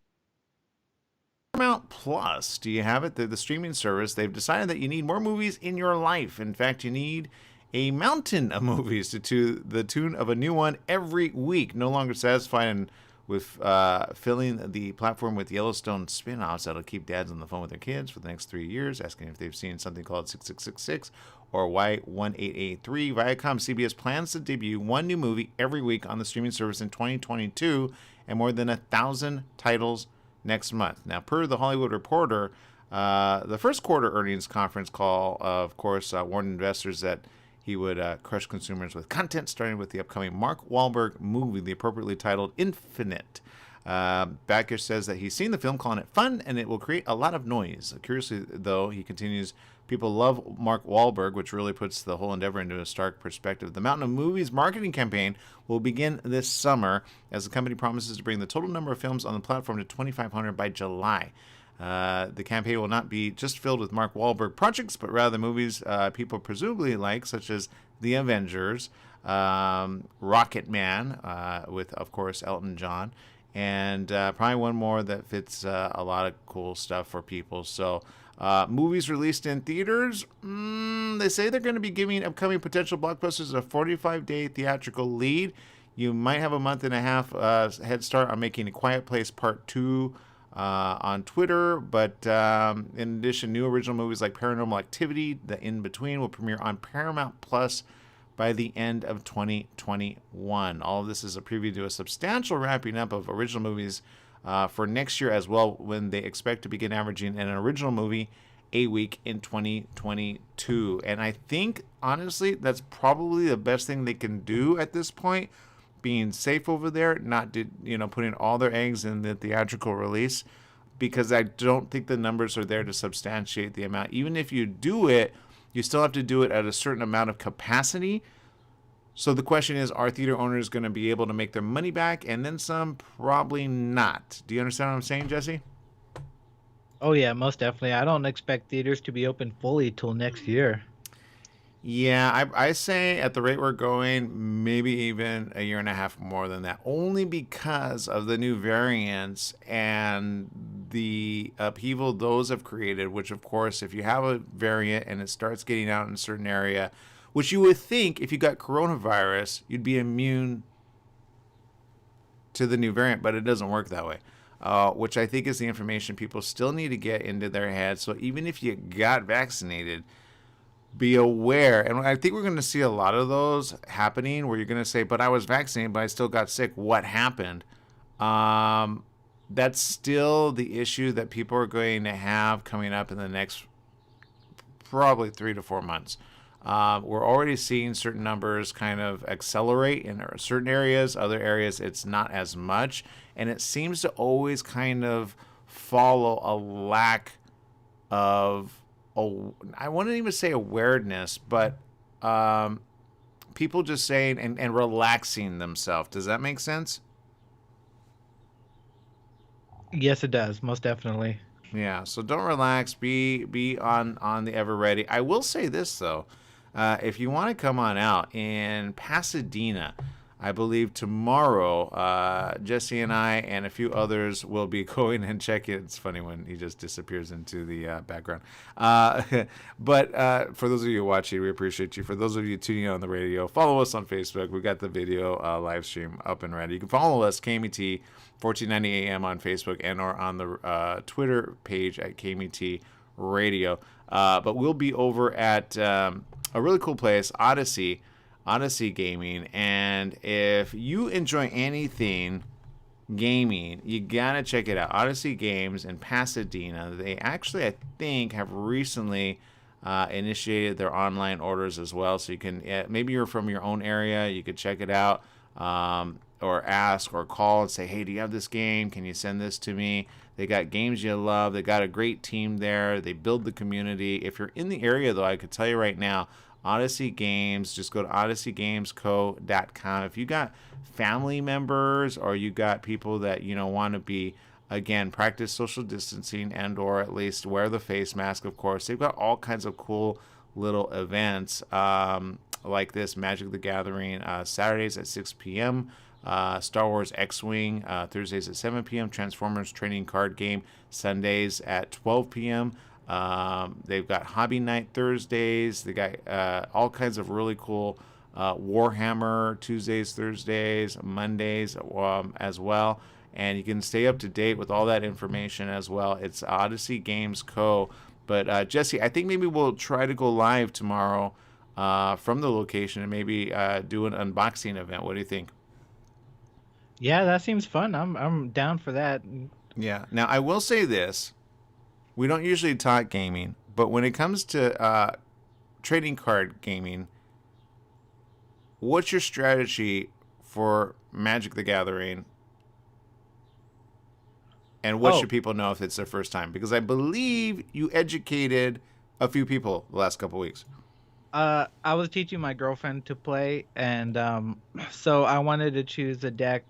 Speaker 2: Paramount Plus, do you have it? They're the streaming service. They've decided that you need more movies in your life. In fact, you need a mountain of movies to the tune of a new one every week. No longer satisfied with filling the platform with Yellowstone spin-offs that'll keep dads on the phone with their kids for the next 3 years, asking if they've seen something called 6666 or Y1883. Viacom CBS plans to debut one new movie every week on the streaming service in 2022 and more than 1,000 titles next month. Now, per The Hollywood Reporter, the first quarter earnings conference call, of course, warned investors that he would crush consumers with content, starting with the upcoming Mark Wahlberg movie, the appropriately titled Infinite. Backer says that he's seen the film, calling it fun, and it will create a lot of noise. Curiously, though, he continues, people love Mark Wahlberg, which really puts the whole endeavor into a stark perspective. The Mountain of Movies marketing campaign will begin this summer as the company promises to bring the total number of films on the platform to 2,500 by July. The campaign will not be just filled with Mark Wahlberg projects, but rather movies people presumably like, such as The Avengers, Rocket Man, with, of course, Elton John, and probably one more that fits a lot of cool stuff for people. So movies released in theaters, they say they're going to be giving upcoming potential blockbusters a 45-day theatrical lead. You might have a month and a half head start on making A Quiet Place Part 2 on Twitter, but in addition, new original movies like Paranormal Activity, The In-Between, will premiere on Paramount Plus by the end of 2021. All of this is a preview to a substantial wrapping up of original movies for next year as well, when they expect to begin averaging an original movie a week in 2022. And I think, honestly, that's probably the best thing they can do at this point, being safe over there, not putting all their eggs in the theatrical release, because I don't think the numbers are there to substantiate the amount. Even if you do it, you still have to do it at a certain amount of capacity. So the question is, are theater owners going to be able to make their money back? And then some, probably not. Do you understand what I'm saying, Jesse?
Speaker 1: Oh yeah, most definitely. I don't expect theaters to be open fully till next year.
Speaker 2: Yeah, I say at the rate we're going, maybe even a year and a half more than that, only because of the new variants and the upheaval those have created, which, of course, if you have a variant and it starts getting out in a certain area, which you would think if you got coronavirus, you'd be immune to the new variant, but it doesn't work that way, which I think is the information people still need to get into their heads. So even if you got vaccinated, be aware. And I think we're going to see a lot of those happening where you're going to say, but I was vaccinated, but I still got sick. What happened? That's still the issue that people are going to have coming up in the next probably 3 to 4 months. We're already seeing certain numbers kind of accelerate in certain areas. Other areas, it's not as much. And it seems to always kind of follow a lack of, I wouldn't even say awareness, but people just saying and relaxing themselves. Does that make sense?
Speaker 1: Yes, it does. Most definitely.
Speaker 2: Yeah. So don't relax. Be on the ever ready. I will say this though, if you want to come on out in Pasadena, I believe tomorrow, Jesse and I and a few others will be going and checking. It's funny when he just disappears into the background. But for those of you watching, we appreciate you. For those of you tuning in on the radio, follow us on Facebook. We've got the video live stream up and ready. You can follow us, KMET 1490 AM on Facebook and or on the Twitter page at KMET Radio. But we'll be over at a really cool place, Odyssey Gaming, and if you enjoy anything gaming, you gotta check it out. Odyssey Games in Pasadena. They actually, I think, have recently initiated their online orders as well, so you can, maybe you're from your own area, you could check it out, or ask or call and say, hey, do you have this game? Can you send this to me? They got games you love. They got a great team there. They build the community. If you're in the area, though, I could tell you right now, Odyssey Games, just go to odysseygamesco.com. If you got family members or you got people that, want to be, again, practice social distancing and or at least wear the face mask, of course. They've got all kinds of cool little events. like this: Magic the Gathering Saturdays at 6 p.m., Star Wars X-Wing Thursdays at 7 p.m., Transformers Trading Card Game Sundays at 12 p.m. They've got Hobby Night Thursdays. They got all kinds of really cool Warhammer Tuesdays, Thursdays, Mondays as well. And you can stay up to date with all that information as well. It's Odyssey Games Co. But Jesse, I think maybe we'll try to go live tomorrow from the location and maybe do an unboxing event. What do you think?
Speaker 1: Yeah, that seems fun. I'm down for that.
Speaker 2: Yeah. Now, I will say this. We don't usually talk gaming, but when it comes to trading card gaming, what's your strategy for Magic the Gathering? And what should people know if it's their first time? Because I believe you educated a few people the last couple weeks.
Speaker 1: I was teaching my girlfriend to play, and so I wanted to choose a deck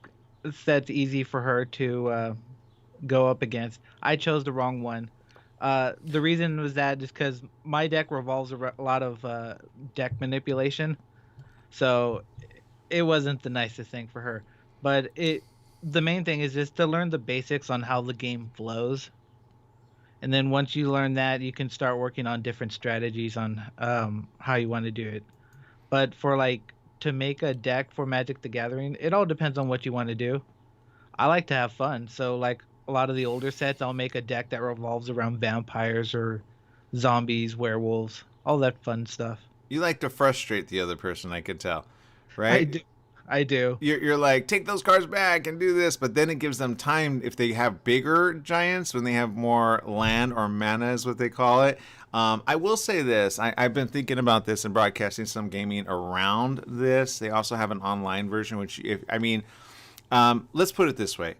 Speaker 1: that's easy for her to go up against. I chose the wrong one. The reason was that just because my deck revolves around a lot of deck manipulation, so it wasn't the nicest thing for her. But the main thing is just to learn the basics on how the game flows, and then once you learn that, you can start working on different strategies on how you want to do it. But for to make a deck for Magic the Gathering, it all depends on what you want to do. I like to have fun, so a lot of the older sets, I'll make a deck that revolves around vampires or zombies, werewolves, all that fun stuff.
Speaker 2: You like to frustrate the other person, I could tell, right?
Speaker 1: I do.
Speaker 2: You're like, take those cards back and do this, but then it gives them time if they have bigger giants, when they have more land or mana is what they call it. I will say this. I've been thinking about this and broadcasting some gaming around this. They also have an online version, which, let's put it this way.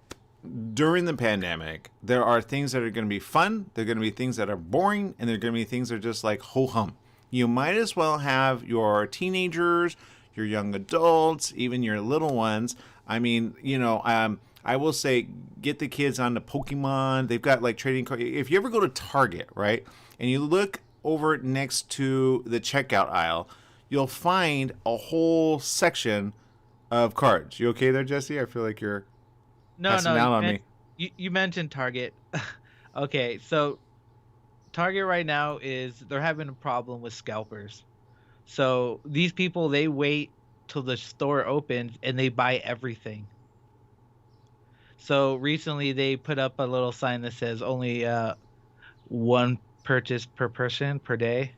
Speaker 2: During the pandemic, there are things that are going to be fun, there are going to be things that are boring, and there are going to be things that are just like ho-hum. You might as well have your teenagers, your young adults, even your little ones. I mean, I will say, get the kids on the Pokemon. They've got trading cards. If you ever go to Target, right, and you look over next to the checkout aisle, you'll find a whole section of cards. You okay there, Jesse? I feel like you're passing down on me.
Speaker 1: You mentioned Target. Okay, so Target right now they're having a problem with scalpers. So these people, they wait till the store opens and they buy everything. So recently they put up a little sign that says only one purchase per person per day.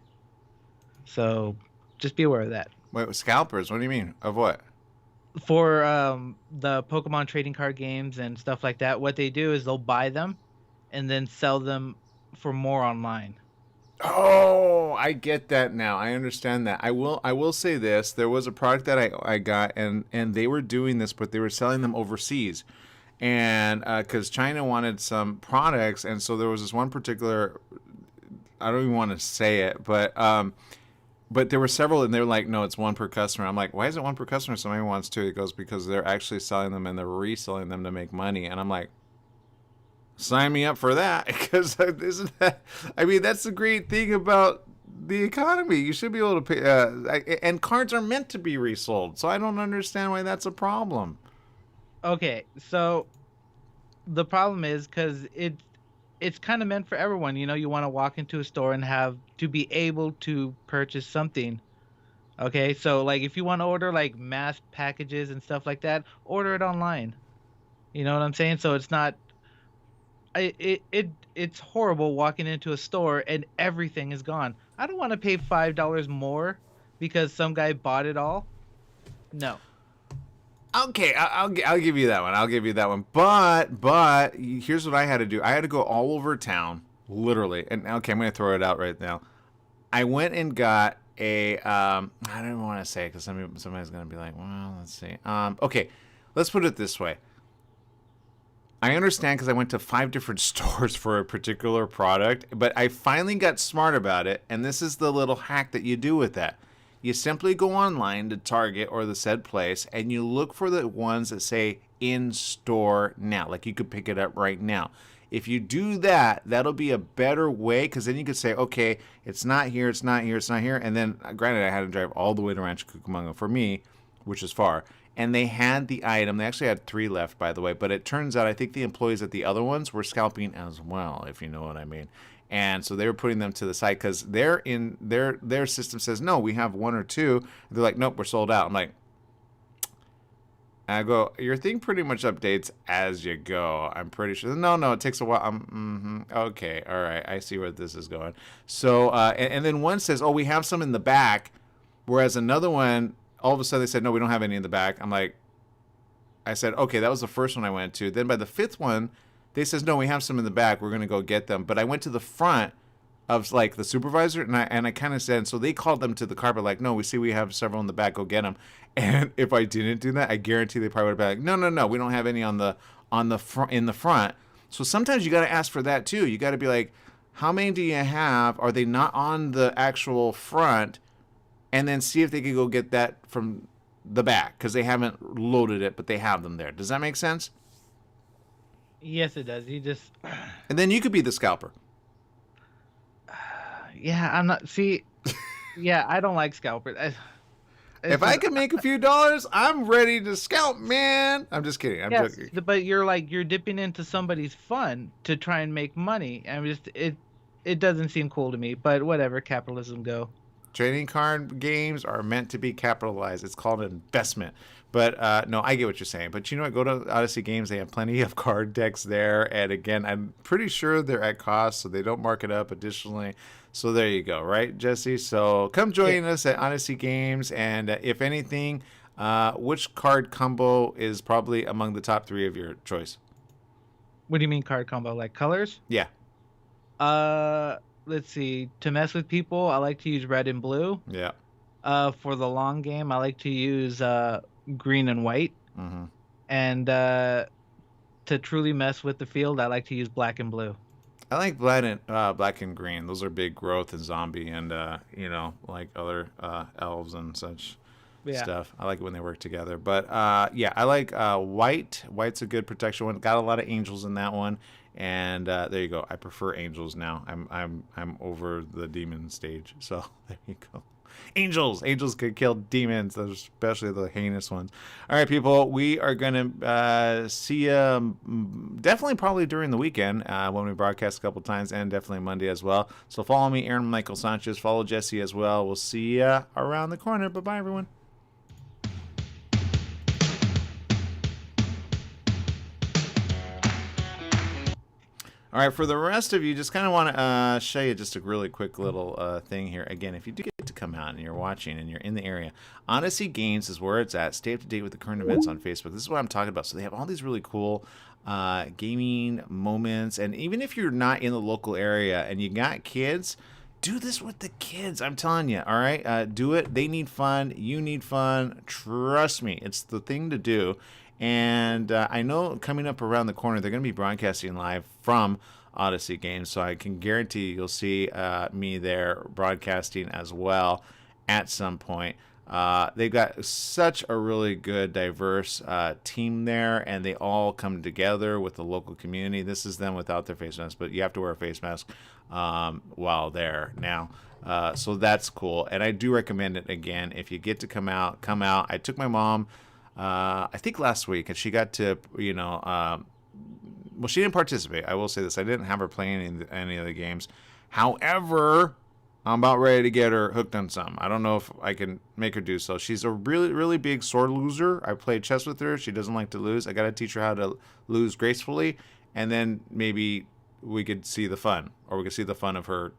Speaker 1: So just be aware of that.
Speaker 2: Wait, scalpers? What do you mean? Of what?
Speaker 1: For the Pokemon trading card games and stuff like that, what they do is they'll buy them and then sell them for more online.
Speaker 2: Oh, I get that now. I understand that. I will say this. There was a product that I got, and they were doing this, but they were selling them overseas. And because China wanted some products, and so there was this one particular, I don't even want to say it, but there were several, and they were like, no, it's one per customer. I'm like, why is it one per customer? Somebody wants two. It goes, because they're actually selling them and they're reselling them to make money. And I'm like, sign me up for that, because that's the great thing about the economy. You should be able to pay, and cards are meant to be resold, so I don't understand why that's a problem.
Speaker 1: Okay, so the problem is because it's kind of meant for everyone. You want to walk into a store and have to be able to purchase something. Okay, so if you want to order mass packages and stuff like that, order it online. You know what I'm saying? So it's not. It's horrible walking into a store and everything is gone. I don't want to pay $5 more because some guy bought it all. No.
Speaker 2: Okay, I'll give you that one. I'll give you that one. But here's what I had to do. I had to go all over town, literally. And okay, I'm going to throw it out right now. I went and got a I don't even want to say it because somebody's going to be like, well, let's see. Okay, let's put it this way. I understand because I went to 5 different stores for a particular product, but I finally got smart about it, and this is the little hack that you do with that. You simply go online to Target or the said place, and you look for the ones that say in store now. Like you could pick it up right now. If you do that, that'll be a better way, because then you could say, okay, it's not here, it's not here, it's not here. And then, granted, I had to drive all the way to Rancho Cucamonga for me, which is far. And they had the item. They actually had 3 left, by the way. But it turns out I think the employees at the other ones were scalping as well, if you know what I mean. And so they were putting them to the side because they're in their system says, no, we have 1 or 2. They're like, nope, we're sold out. I'm like, I go, your thing pretty much updates as you go. I'm pretty sure. No, it takes a while. Okay, all right. I see where this is going. So, and then one says, oh, we have some in the back. Whereas another one, all of a sudden they said, no, we don't have any in the back. I'm like, I said, okay, that was the first one I went to. Then by the 5th one, they says, no, we have some in the back. We're going to go get them. But I went to the front of like the supervisor, and I kind of said, so they called them to the car, but like, no, we see we have several in the back, go get them. And if I didn't do that, I guarantee they probably would have been like, no, we don't have any on the front, in the front. So sometimes you got to ask for that too. You got to be like, how many do you have? Are they not on the actual front? And then see if they could go get that from the back, because they haven't loaded it, but they have them there. Does that make sense?
Speaker 1: Yes, it does. You just...
Speaker 2: And then you could be the scalper.
Speaker 1: Yeah, I'm not... See, yeah, I don't like scalpers.
Speaker 2: If I can make a few dollars, I'm ready to scalp, man. I'm just kidding. I'm joking.
Speaker 1: But you're dipping into somebody's fun to try and make money. It doesn't seem cool to me, but whatever, capitalism go.
Speaker 2: Trading card games are meant to be capitalized. It's called an investment. But no, I get what you're saying. But you know what? Go to Odyssey Games. They have plenty of card decks there. And again, I'm pretty sure they're at cost, so they don't mark it up additionally. So there you go, right, Jesse? So come join us at Odyssey Games. And if anything, which card combo is probably among the top 3 of your choice?
Speaker 1: What do you mean card combo? Like colors?
Speaker 2: Yeah.
Speaker 1: Let's see. To mess with people, I like to use red and blue.
Speaker 2: Yeah.
Speaker 1: For the long game, I like to use green and white.
Speaker 2: Mm-hmm.
Speaker 1: And to truly mess with the field, I like to use black and blue.
Speaker 2: I like black and green. Those are big growth and zombie and like other elves and such stuff. I like it when they work together. But yeah, I like white. White's a good protection one. Got a lot of angels in that one. And there you go. I prefer angels now. I'm over the demon stage. So there you go. Angels could kill demons, especially the heinous ones. All right, people, we are gonna see you definitely probably during the weekend when we broadcast a couple times, and definitely Monday as well. So follow me, Aaron Michael Sanchez. Follow Jesse as well. We'll see you around the corner. Bye bye, everyone. All right, for the rest of you, just kind of want to show you just a really quick little thing here. Again, if you do get to come out and you're watching and you're in the area, Odyssey Games is where it's at. Stay up to date with the current events on Facebook. This is what I'm talking about. So they have all these really cool gaming moments. And even if you're not in the local area and you got kids, do this with the kids. I'm telling you, all right? Do it. They need fun. You need fun. Trust me. It's the thing to do. And I know coming up around the corner, they're going to be broadcasting live from Odyssey Games. So I can guarantee you'll see me there broadcasting as well at some point. They've got such a really good, diverse team there, and they all come together with the local community. This is them without their face mask, but you have to wear a face mask while there now. So that's cool. And I do recommend it again. If you get to come out. I took my mom, I think last week, and she got to, well, she didn't participate. I will say this. I didn't have her playing any of the games. However, I'm about ready to get her hooked on some. I don't know if I can make her do so. She's a really, really big sore loser. I played chess with her. She doesn't like to lose. I got to teach her how to lose gracefully, and then maybe we could see the fun, or we could see the fun of her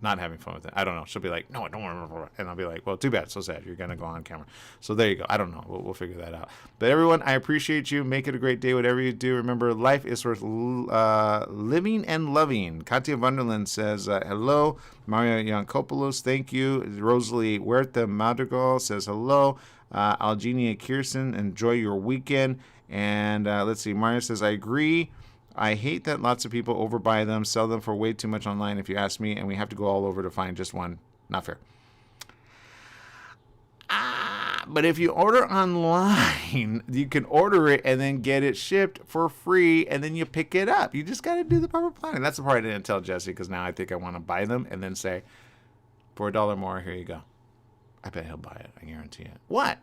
Speaker 2: not having fun with it. I don't know. She'll be like, no, I don't want to. And I'll be like, well, too bad. So sad. You're going to go on camera. So there you go. I don't know. We'll figure that out. But everyone, I appreciate you. Make it a great day, whatever you do. Remember, life is worth living and loving. Katia Wonderland says, hello. Mario Yankopoulos, thank you. Rosalie Huerta Madrigal says, hello. Algenia Kirsten, enjoy your weekend. And let's see. Mario says, I agree. I hate that lots of people overbuy them, sell them for way too much online, if you ask me, and we have to go all over to find just one. Not fair. but if you order online, you can order it and then get it shipped for free, and then you pick it up. You just got to do the proper planning. That's the part I didn't tell Jesse, because now I think I want to buy them and then say, for $1 more, here you go. I bet he'll buy it. I guarantee it. What?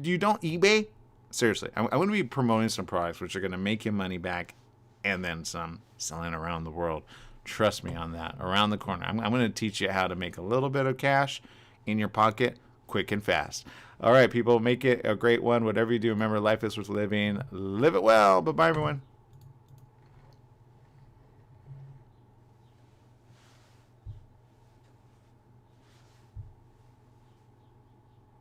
Speaker 2: You don't eBay? Seriously, I'm going to be promoting some products which are going to make you money back and then some, selling around the world. Trust me on that. Around the corner. I'm going to teach you how to make a little bit of cash in your pocket quick and fast. All right, people, make it a great one. Whatever you do, remember, life is worth living. Live it well. Bye-bye, everyone.